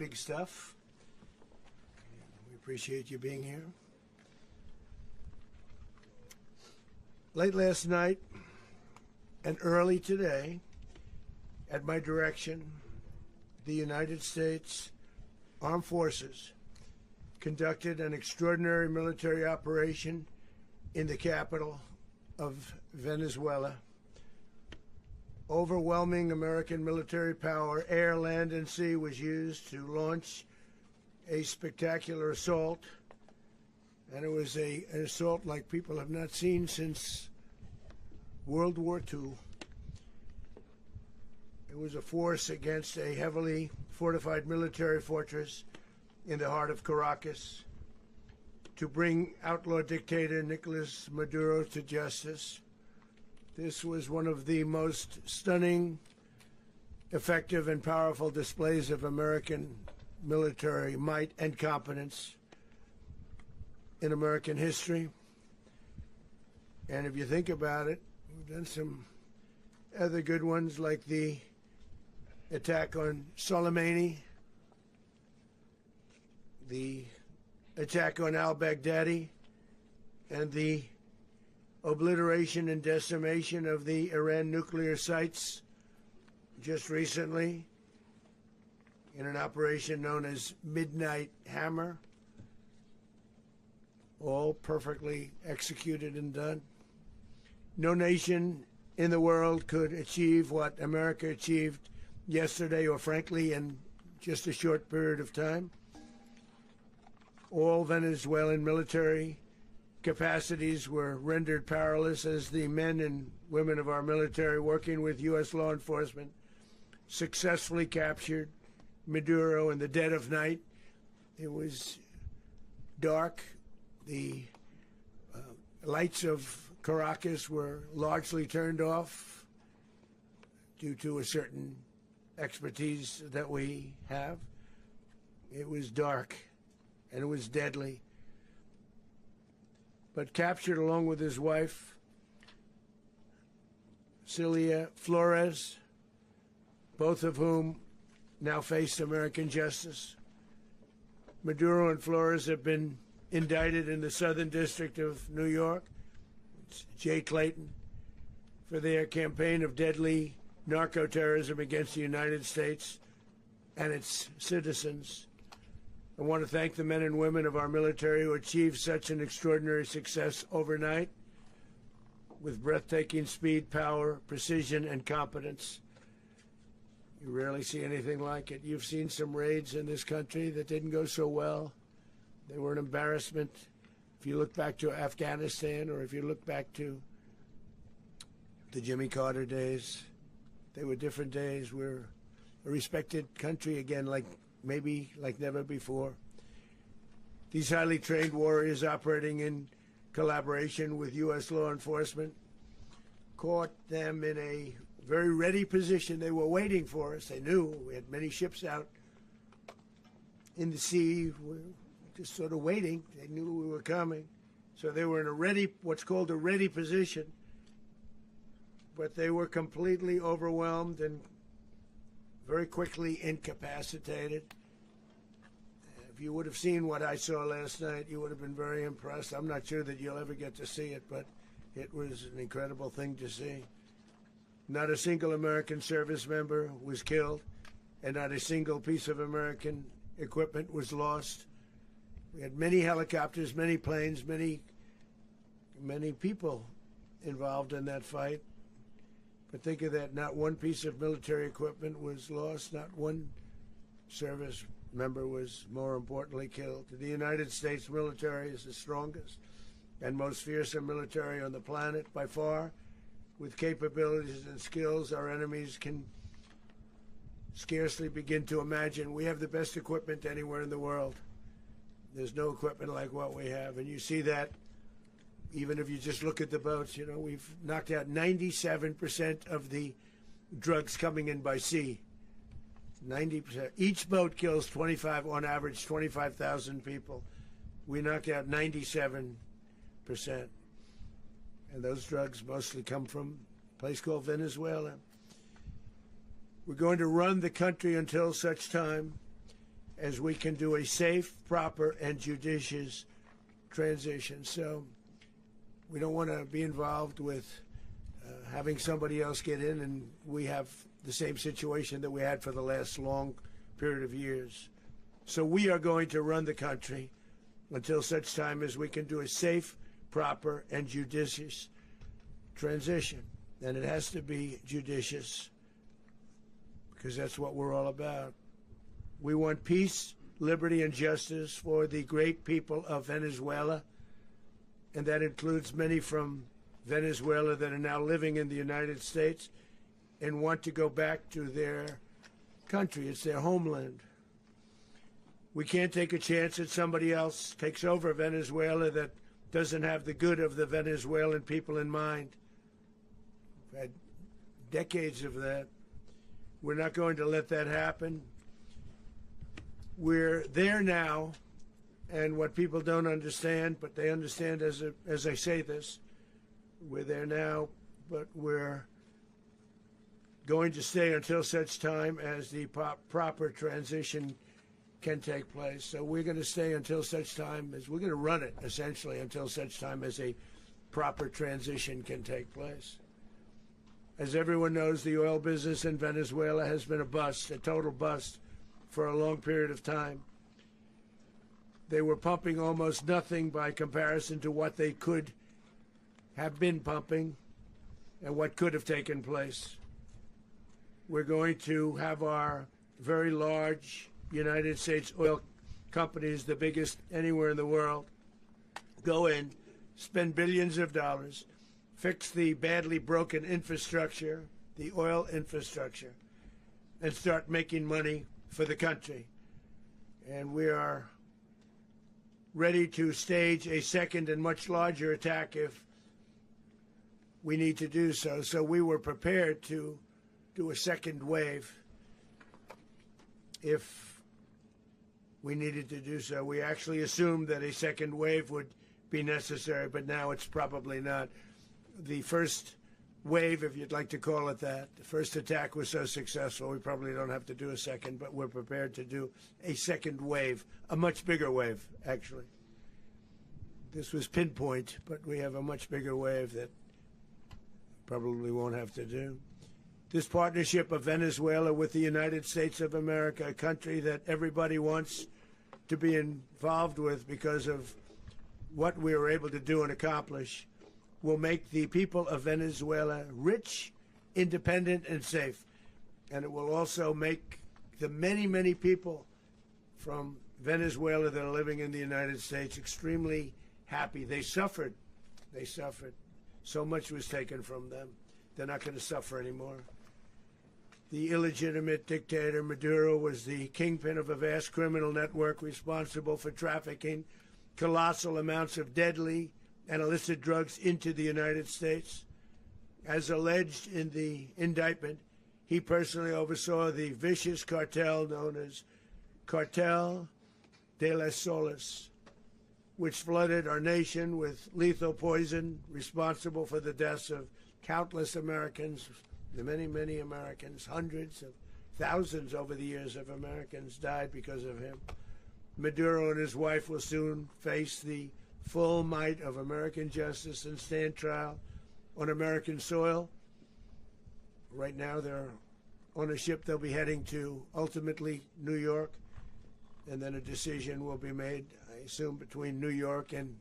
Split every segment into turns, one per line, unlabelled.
Big stuff. We appreciate you being here. Late last night and early today, at my direction, the United States Armed Forces conducted an extraordinary military operation in the capital of Venezuela. Overwhelming American military power, air, land, and sea, was used to launch a spectacular assault. And it was an assault like people have not seen since World War II. It was a force against a heavily fortified military fortress in the heart of Caracas to bring outlaw dictator Nicolas Maduro to justice. This was one of the most stunning, effective, and powerful displays of American military might and competence in American history. And if you think about it, we've done some other good ones, like the attack on Soleimani, the attack on al-Baghdadi, and the obliteration and decimation of the Iran nuclear sites just recently in an operation known as Midnight Hammer, all perfectly executed and done. No nation in the world could achieve what America achieved yesterday, or frankly in just a short period of time. All Venezuelan military capacities were rendered powerless as the men and women of our military, working with U.S. law enforcement, successfully captured Maduro in the dead of night. It was dark. The lights of Caracas were largely turned off due to a certain expertise that we have. It was dark and it was deadly. But captured along with his wife, Celia Flores, both of whom now face American justice. Maduro and Flores have been indicted in the Southern District of New York, it's Jay Clayton, for their campaign of deadly narco-terrorism against the United States and its citizens. I want to thank the men and women of our military who achieved such an extraordinary success overnight with breathtaking speed, power, precision, and competence. You rarely see anything like it. You've seen some raids in this country that didn't go so well. They were an embarrassment. If you look back to Afghanistan, or if you look back to the Jimmy Carter days, they were different days. We're a respected country again, maybe like never before. These highly trained warriors, operating in collaboration with U.S. law enforcement, caught them in a very ready position. They were waiting for us. They knew we had many ships out in the sea. We were just sort of waiting. They knew we were coming. So they were in a ready, what's called a ready position. But they were completely overwhelmed and very quickly incapacitated. If you would have seen what I saw last night, you would have been very impressed. I'm not sure that you'll ever get to see it, but it was an incredible thing to see. Not a single American service member was killed, and not a single piece of American equipment was lost. We had many helicopters, many planes, many people involved in that fight. But think of that, not one piece of military equipment was lost, not one service member was, more importantly, killed. The United States military is the strongest and most fearsome military on the planet by far, with capabilities and skills our enemies can scarcely begin to imagine. We have the best equipment anywhere in the world. There's no equipment like what we have, and you see that even if you just look at the boats. You know, we've knocked out 97% of the drugs coming in by sea. 90%. Each boat kills on average, 25,000 people. We knocked out 97%. And those drugs mostly come from a place called Venezuela. We're going to run the country until such time as we can do a safe, proper, and judicious transition. So we don't want to be involved with having somebody else get in, and we have the same situation that we had for the last long period of years. So we are going to run the country until such time as we can do a safe, proper, and judicious transition. And it has to be judicious, because that's what we're all about. We want peace, liberty, and justice for the great people of Venezuela, and that includes many from Venezuela that are now living in the United States and want to go back to their country. It's their homeland. We can't take a chance that somebody else takes over Venezuela that doesn't have the good of the Venezuelan people in mind. We've had decades of that. We're not going to let that happen. We're there now, and what people don't understand, but they understand as I say this, we're there now, but we're going to stay until such time as the proper transition can take place. So we're going to stay until such time as, we're going to run it essentially until such time as a proper transition can take place. As everyone knows, the oil business in Venezuela has been a bust, a total bust, for a long period of time. They were pumping almost nothing by comparison to what they could have been pumping and what could have taken place. We're going to have our very large United States oil companies, the biggest anywhere in the world, go in, spend billions of dollars, fix the badly broken infrastructure, the oil infrastructure, and start making money for the country. And we are ready to stage a second and much larger attack if we need to do so. So we were prepared to do a second wave if we needed to do so. We actually assumed that a second wave would be necessary, but now it's probably not. The first wave, if you'd like to call it that, the first attack was so successful, we probably don't have to do a second, but we're prepared to do a second wave, a much bigger wave, actually. This was pinpoint, but we have a much bigger wave that probably won't have to do. This partnership of Venezuela with the United States of America, a country that everybody wants to be involved with because of what we were able to do and accomplish, will make the people of Venezuela rich, independent, and safe. And it will also make the many, many people from Venezuela that are living in the United States extremely happy. They suffered. They suffered. So much was taken from them. They're not going to suffer anymore. The illegitimate dictator Maduro was the kingpin of a vast criminal network responsible for trafficking colossal amounts of deadly and illicit drugs into the United States. As alleged in the indictment, he personally oversaw the vicious cartel known as Cartel de las Solas, which flooded our nation with lethal poison responsible for the deaths of countless Americans, the many, many Americans. Hundreds of thousands over the years of Americans died because of him. Maduro and his wife will soon face the full might of American justice and stand trial on American soil. Right now they're on a ship. They'll be heading to ultimately New York, and then a decision will be made, I assume, between New York and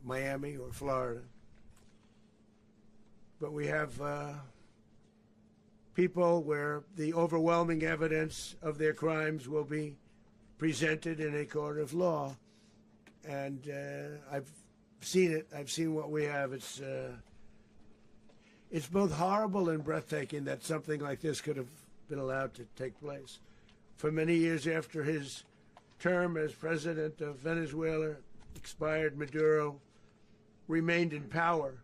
Miami or Florida. But we have people where the overwhelming evidence of their crimes will be presented in a court of law. And I've seen it. I've seen what we have. It's both horrible and breathtaking that something like this could have been allowed to take place. For many years after his term as president of Venezuela expired, Maduro remained in power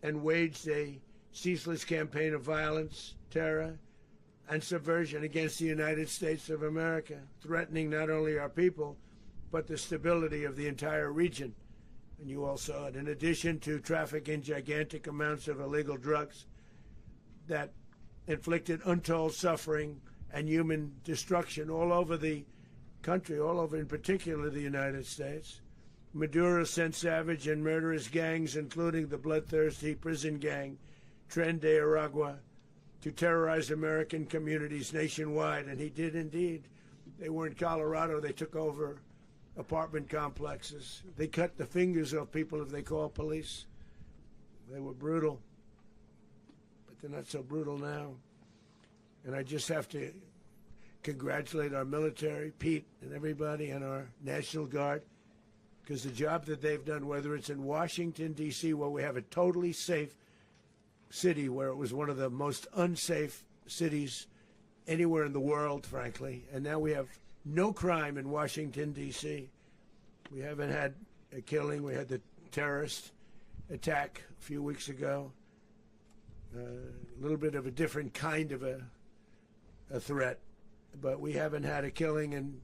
and waged a ceaseless campaign of violence, terror, and subversion against the United States of America, threatening not only our people, but the stability of the entire region. And you all saw it. In addition to trafficking gigantic amounts of illegal drugs that inflicted untold suffering and human destruction all over the country, all over, in particular the United States. Maduro sent savage and murderous gangs, including the bloodthirsty prison gang, Tren de Aragua, to terrorize American communities nationwide, and he did indeed. They were in Colorado. They took over apartment complexes. They cut the fingers off people if they called police. They were brutal, but they're not so brutal now. And I just have to congratulate our military, Pete and everybody, and our National Guard, because the job that they've done, whether it's in Washington, D.C., where we have a totally safe city, where it was one of the most unsafe cities anywhere in the world, frankly, and now we have no crime in Washington, D.C. We haven't had a killing. We had the terrorist attack a few weeks ago, a little bit of a different kind of a threat, but we haven't had a killing in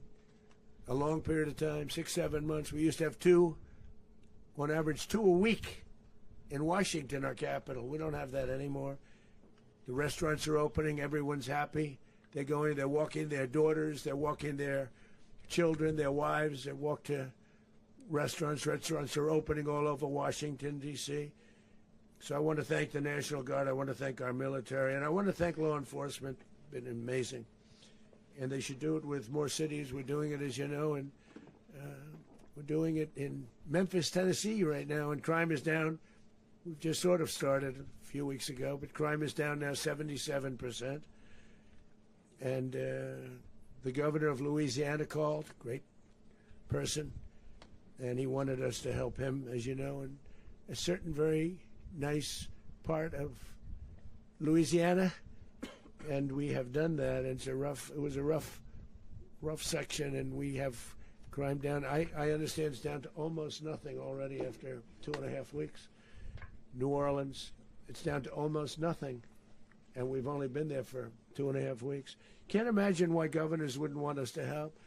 a long period of time, 6-7 months. We used to have two, on average, 2 a week in Washington, our capital. We don't have that anymore. The restaurants are opening. Everyone's happy. They're going, they're walking their daughters, they're walking their children, their wives. They walk to restaurants. Restaurants are opening all over Washington, D.C. So I want to thank the National Guard. I want to thank our military. And I want to thank law enforcement. Been amazing. And they should do it with more cities. We're doing it, as you know, and we're doing it in Memphis, Tennessee right now, and crime is down. We've just sort of started a few weeks ago, but crime is down now 77%. And the governor of Louisiana called, great person, and he wanted us to help him, as you know, in a certain very nice part of Louisiana, and we have done that. And it was a rough section, and we have crime down. I understand it's down to almost nothing already after 2.5 weeks. New Orleans, it's down to almost nothing, and we've only been there for 2.5 weeks. Can't imagine why governors wouldn't want us to help.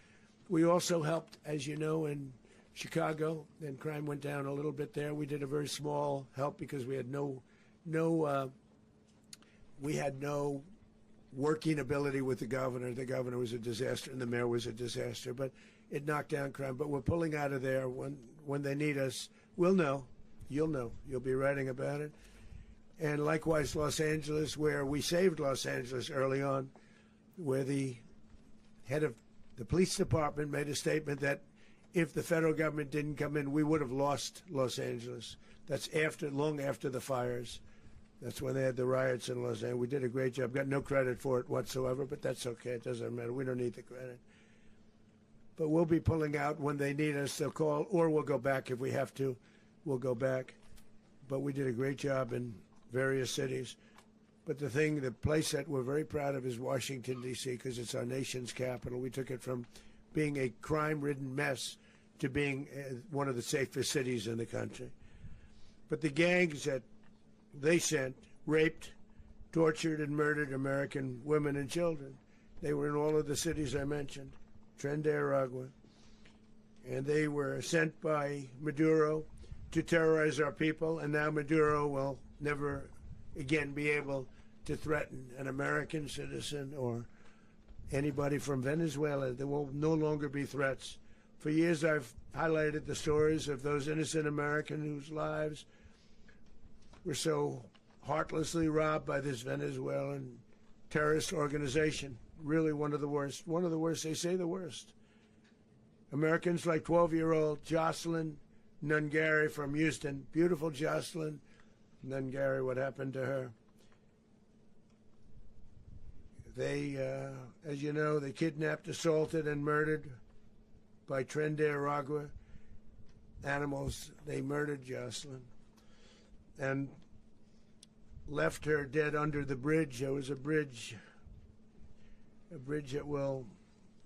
We also helped, as you know, in Chicago, and crime went down a little bit there. We did a very small help because we had no working ability with the governor. The governor was a disaster, and the mayor was a disaster, but it knocked down crime. But we're pulling out of there. When they need us, we'll know. You'll know. You'll be writing about it. And likewise, Los Angeles, where we saved Los Angeles early on, where the head of the police department made a statement that if the federal government didn't come in, we would have lost Los Angeles. That's long after the fires. That's when they had the riots in Los Angeles. We did a great job. Got no credit for it whatsoever, but that's okay. It doesn't matter. We don't need the credit. But we'll be pulling out when they need us. They'll call, or we'll go back if we have to. We'll go back. But we did a great job in various cities. But the place that we're very proud of is Washington, D.C., because it's our nation's capital. We took it from being a crime-ridden mess to being one of the safest cities in the country. But the gangs that they sent raped, tortured, and murdered American women and children. They were in all of the cities I mentioned, Tren de Aragua. And they were sent by Maduro to terrorize our people, and now Maduro will never again be able to threaten an American citizen or anybody from Venezuela. There will no longer be threats. For years I've highlighted the stories of those innocent Americans whose lives were so heartlessly robbed by this Venezuelan terrorist organization. Really one of the worst. One of the worst, they say the worst. Americans like 12-year-old Jocelyn Nungari from Houston. Beautiful Jocelyn Nungari, what happened to her? They, as you know, they kidnapped, assaulted, and murdered by Tren de Aragua animals. They murdered Jocelyn and left her dead under the bridge. There was a bridge that will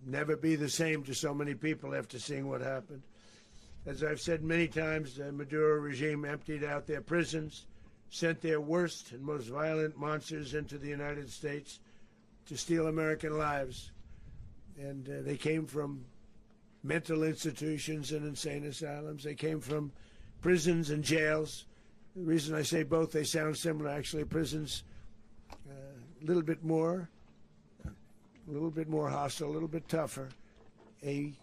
never be the same to so many people after seeing what happened. As I've said many times, the Maduro regime emptied out their prisons, sent their worst and most violent monsters into the United States to steal American lives. And they came from mental institutions and insane asylums. They came from prisons and jails. The reason I say both, they sound similar. Actually, prisons a little bit more hostile, a little bit tougher. A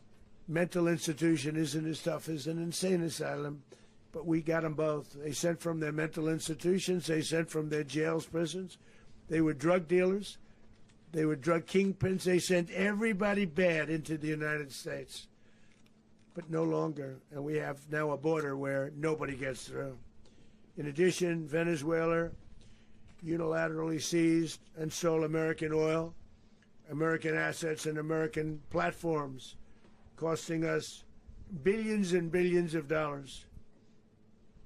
mental institution isn't as tough as an insane asylum, but we got them both. They sent from their mental institutions. They sent from their jails, prisons. They were drug dealers. They were drug kingpins. They sent everybody bad into the United States, but no longer. And we have now a border where nobody gets through. In addition, Venezuela unilaterally seized and stole American oil, American assets, and American platforms, costing us billions and billions of dollars.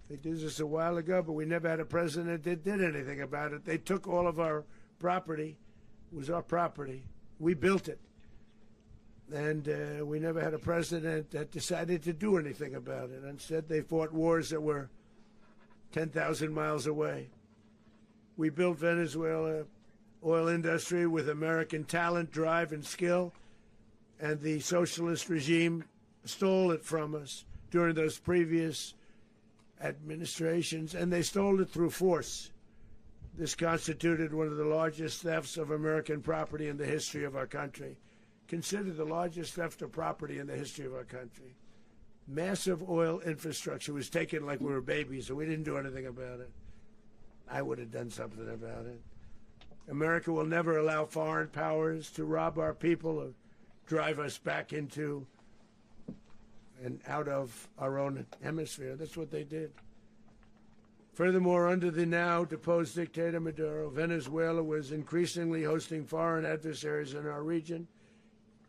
They did this a while ago, but we never had a president that did anything about it. They took all of our property. It was our property. We built it. And we never had a president that decided to do anything about it. Instead, they fought wars that were 10,000 miles away. We built Venezuela oil industry with American talent, drive, and skill, and the socialist regime stole it from us during those previous administrations, and they stole it through force. This constituted one of the largest thefts of American property in the history of our country. Considered the largest theft of property in the history of our country. Massive oil infrastructure was taken like we were babies, and we didn't do anything about it. I would have done something about it. America will never allow foreign powers to rob our people or drive us back into and out of our own hemisphere. That's what they did. Furthermore, under the now deposed dictator Maduro, Venezuela was increasingly hosting foreign adversaries in our region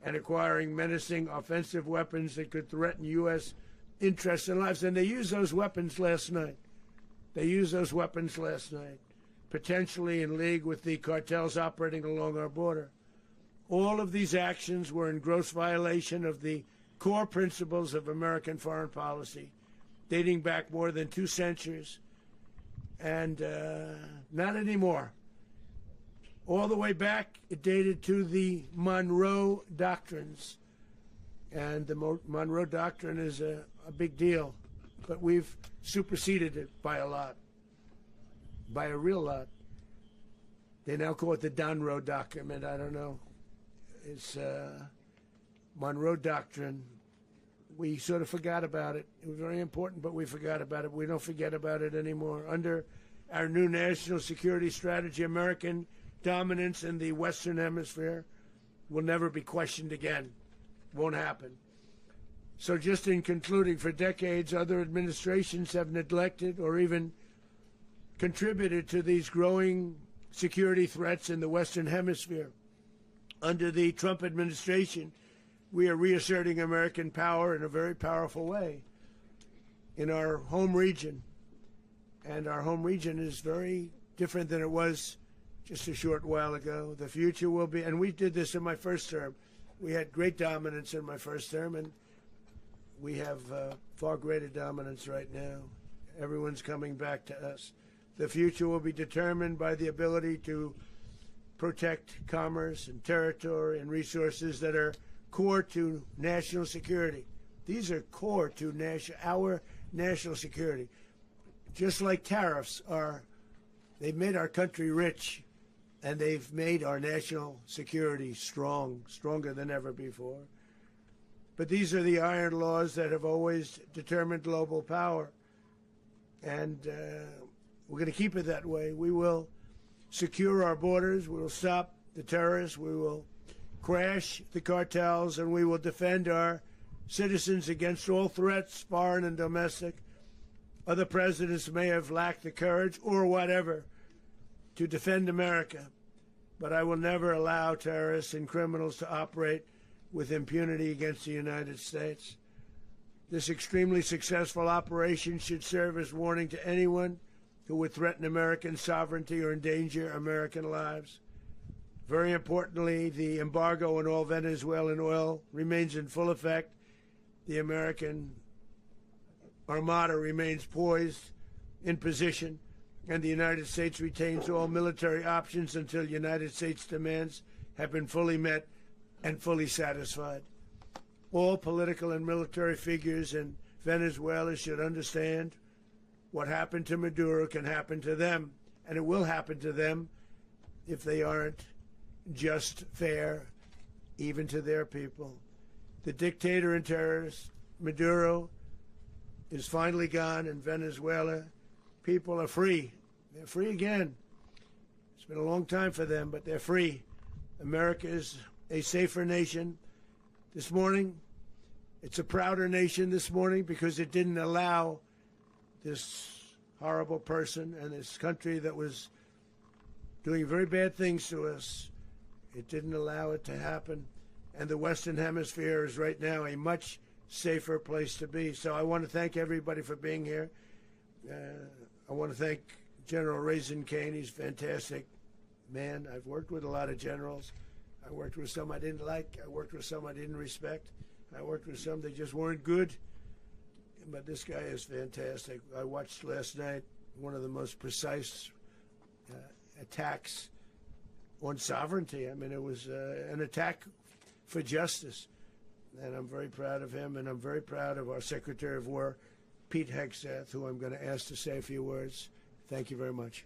and acquiring menacing offensive weapons that could threaten U.S. interests and lives. And they used those weapons last night. Potentially in league with the cartels operating along our border. All of these actions were in gross violation of the core principles of American foreign policy, dating back more than 2 centuries, and not anymore. All the way back, it dated to the Monroe Doctrines, and the Monroe Doctrine is a big deal, but we've superseded it by a lot, by a real lot. They now call it the Monroe Document. I don't know. It's Monroe Doctrine. We sort of forgot about it. It was very important, but we forgot about it. We don't forget about it anymore. Under our new national security strategy, American dominance in the Western Hemisphere will never be questioned again. Won't happen. So just in concluding, for decades, other administrations have neglected or even contributed to these growing security threats in the Western Hemisphere. Under the Trump administration, we are reasserting American power in a very powerful way in our home region. And our home region is very different than it was just a short while ago. The future will be, and we did this in my first term. We had great dominance in my first term, and we have far greater dominance right now. Everyone's coming back to us. The future will be determined by the ability to protect commerce and territory and resources that are core to national security. These are core to our national security. Just like tariffs are, they've made our country rich, and they've made our national security stronger than ever before. But these are the iron laws that have always determined global power, and we're going to keep it that way. We will secure our borders. We will stop the terrorists. We will crash the cartels, and we will defend our citizens against all threats, foreign and domestic. Other presidents may have lacked the courage or whatever to defend America, but I will never allow terrorists and criminals to operate with impunity against the United States. This extremely successful operation should serve as warning to anyone who would threaten American sovereignty or endanger American lives. Very importantly, the embargo on all Venezuelan oil remains in full effect. The American Armada remains poised in position, and the United States retains all military options until United States demands have been fully met and fully satisfied. All political and military figures in Venezuela should understand what happened to Maduro can happen to them, and it will happen to them if they aren't just fair, even to their people. The dictator and terrorist, Maduro, is finally gone in Venezuela. People are free. They're free again. It's been a long time for them, but they're free. America is a safer nation this morning. It's a prouder nation this morning because it didn't allow this horrible person and this country that was doing very bad things to us. It didn't allow it to happen. And the Western Hemisphere is right now a much safer place to be. So I want to thank everybody for being here. I want to thank General Raisin Kane. He's a fantastic man. I've worked with a lot of generals. I worked with some I didn't like. I worked with some I didn't respect. I worked with some that just weren't good. But this guy is fantastic. I watched last night one of the most precise attacks on sovereignty. I mean, it was an attack for justice. And I'm very proud of him, and I'm very proud of our Secretary of War, Pete Hegseth, who I'm going to ask to say a few words. Thank you very much.